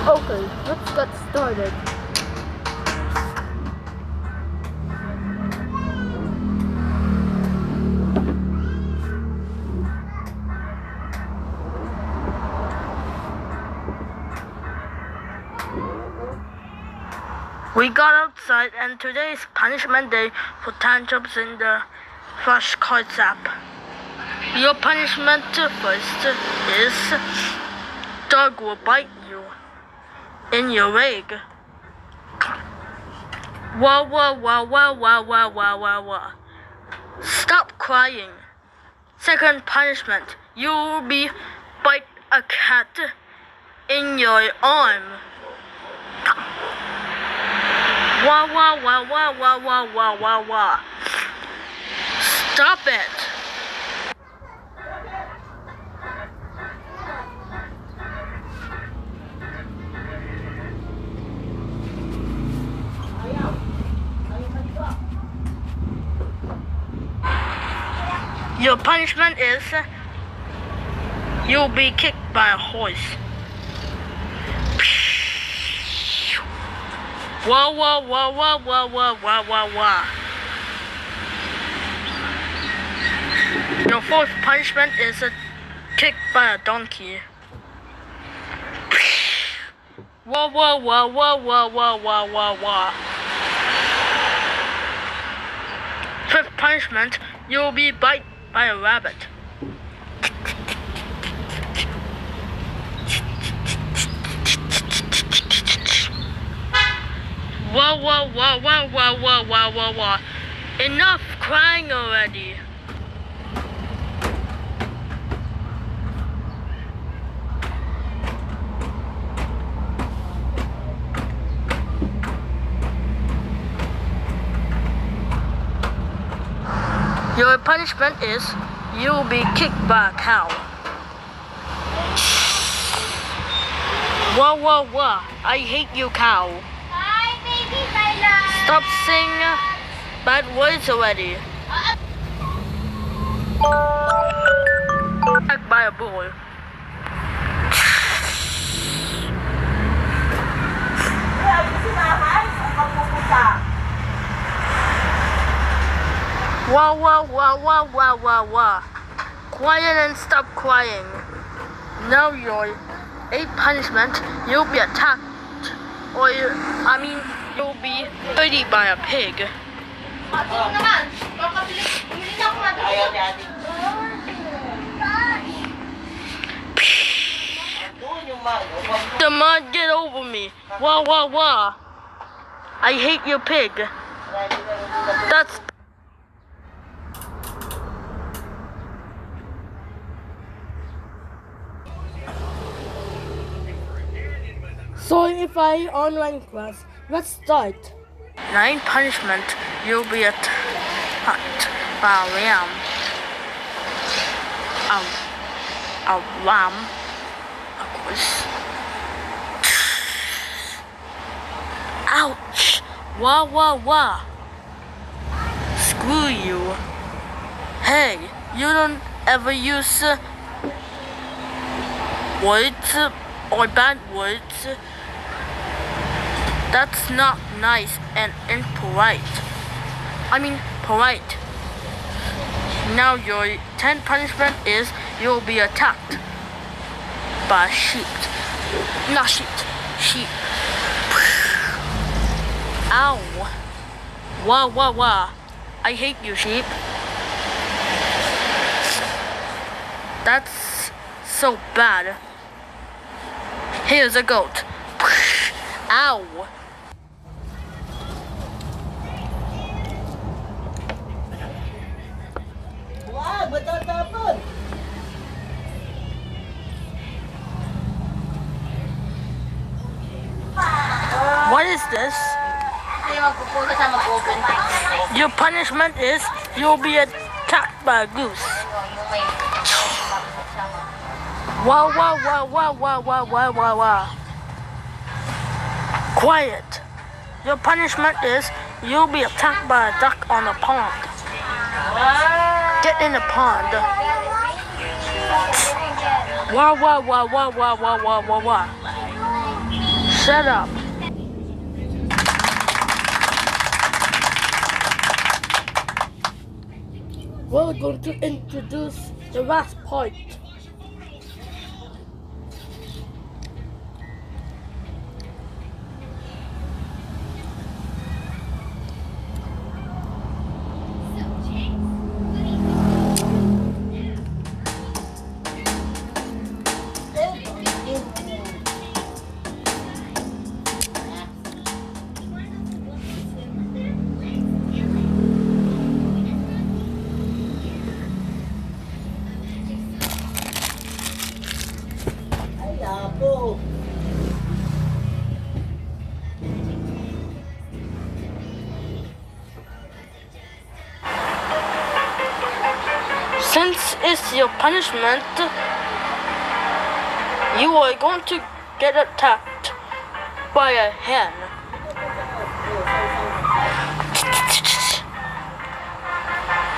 Okay, let's get started. We got outside and today is punishment day for tantrums in the flashcards app. Your punishment first is dog will bite you in your leg. Wah wah wah wah wah wah wah wah wah. Stop crying. Second punishment, you will be bite a cat in your arm. Wah wah wah wah wah wah wah wah wah. Stop it. Your punishment is you'll be kicked by a horse. Wah wah wah wah wah wah wah wah wah. Your fourth punishment is kicked by a donkey. Wah wah wah wah wah wah wah wah wah. Fifth punishment, you'll be bite by a rabbit. Wah wah wah wah wah wah wah wah wah. Enough crying already. Your punishment is you'll be kicked by a cow. Wah wah wah. I hate you, cow. Hi, baby, my love. Stop saying bad words already. Attacked by a bull. Wah wah wah wah wah wah wah. Quiet and stop crying. Now your eighth punishment, you'll be attacked you'll be bitten by a pig. The mud get over me. Wah wah wah. I hate you, pig. That's so if I online class, let's start. Ninth punishment, you'll be attacked by a ram. A ram, of course. Ouch! Wah wah wah. Screw you. Hey, you don't ever use words or bad words. That's not nice and impolite. Polite. Now your 10th punishment is you'll be attacked by sheep. Not sheep. Sheep. Ow. Wah wah wah. I hate you, sheep. That's so bad. Here's a goat. Ow. What is this? Your punishment is you'll be attacked by a goose. Wah wah wah wah wah wah wah wah wah. Quiet. Your punishment is you'll be attacked by a duck on a pond. Get in the pond. Wah wah wah wah wah wah wah wah wah. Shut up. We're going to introduce the last point. Since it's your punishment, you are going to get attacked by a hen.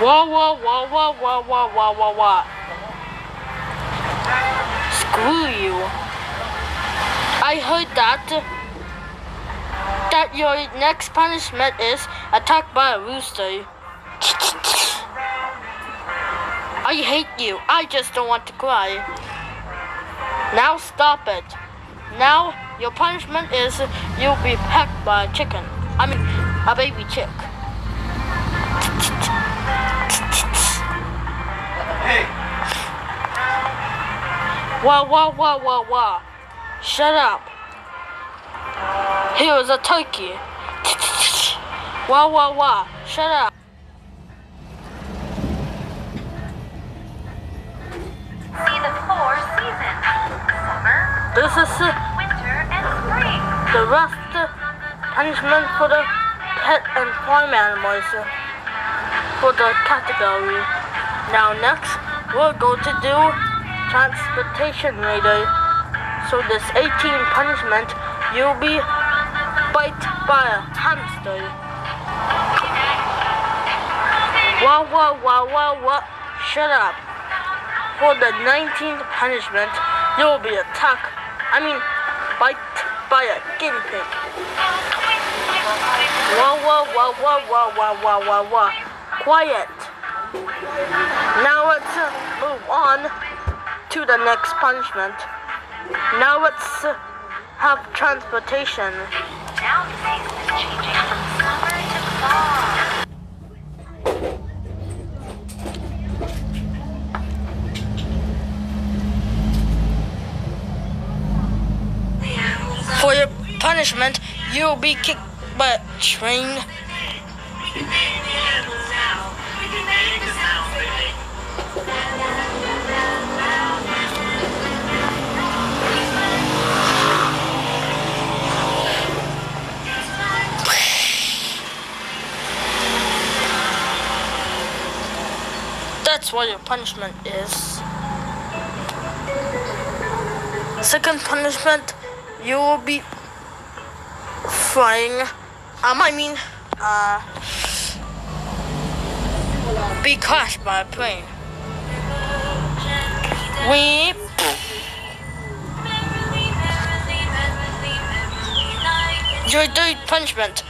Wah wah wah wah wah wah wah wah wah. Screw you. I heard that your next punishment is attacked by a rooster. I hate you. I just don't want to cry. Now stop it. Now your punishment is you'll be pecked by a chicken. I mean, a baby chick. Hey. Wah wah wah wah wah. Shut up. Here is a turkey. Wah wah wah. Shut up. See the 4 seasons: summer, This is winter, and spring. the last punishment for the pet and farm animals for the category. Now next, we're going to do transportation radar. So this 18 punishment, you'll be bite by a hamster. Wah wah wah wah wah. Shut up. For the 19th punishment, you'll be bite by a guinea pig. Wah wah wah wah wah wah wah wah wah. Quiet. Now let's move on to the next punishment. Now let's have transportation. Now the season is changing from summer to fall. For your punishment, you'll be kicked by a train. That's what your punishment is. Second punishment, you will be flying. Be crashed by a plane. Weep. Your third punishment.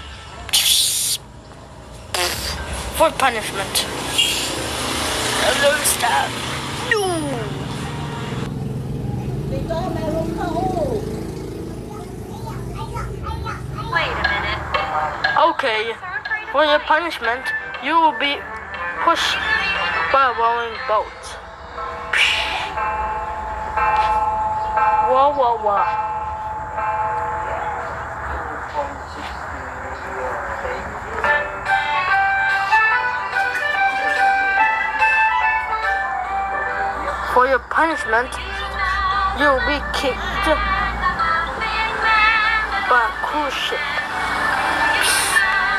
Fourth punishment. Hello, stab. No. Wait a minute. Okay, for your punishment, you will be pushed by a rolling boat. Wah wah wah. For your punishment, you'll be kicked by a cruise ship.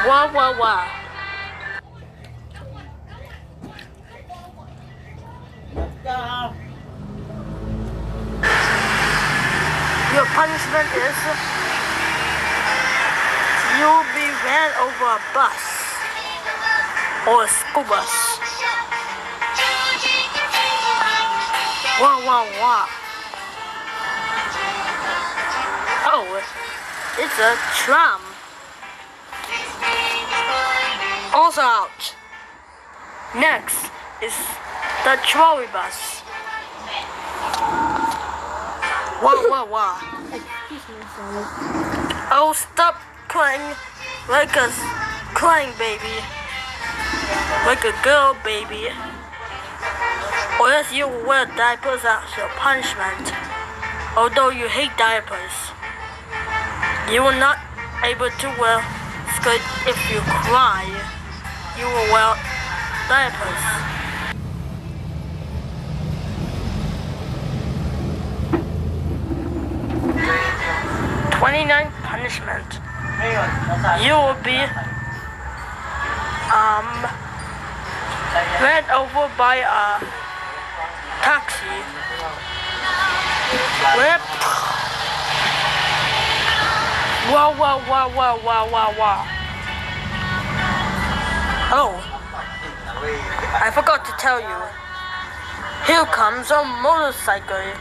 Wah wah wah. Your punishment is you'll be ran over a bus or a school bus. Wah wah wah. Oh, it's a tram. Also out. Next is the trolley bus. Wow. Excuse me, sorry. Oh, stop crying like a crying baby. Like a girl baby. Or else you will wear diapers as your punishment. Although you hate diapers, you will not able to wear skirt if you cry. You will wear diapers. #29 punishment. You will be ran over by a taxi. Whip. Wow. Oh, I forgot to tell you. Here comes a motorcycle.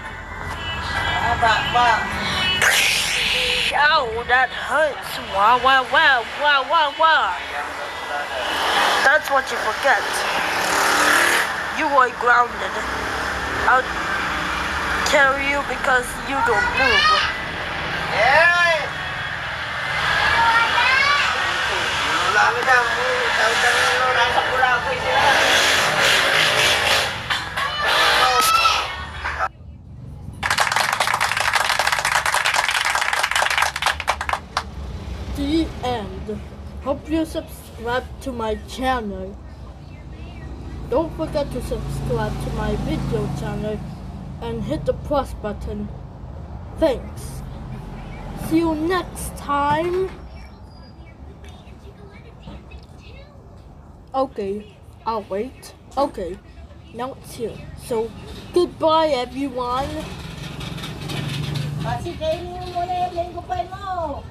Ow, that hurts. Wow. That's what you forget. You are grounded. I'll carry you because you don't move. The end. Hope you subscribe to my channel. Don't forget to subscribe to my video channel and hit the plus button. Thanks. See you next time. Okay, I'll wait. Okay, now it's here. So, goodbye everyone. Kasi kayo mo na yung linggo pa mo.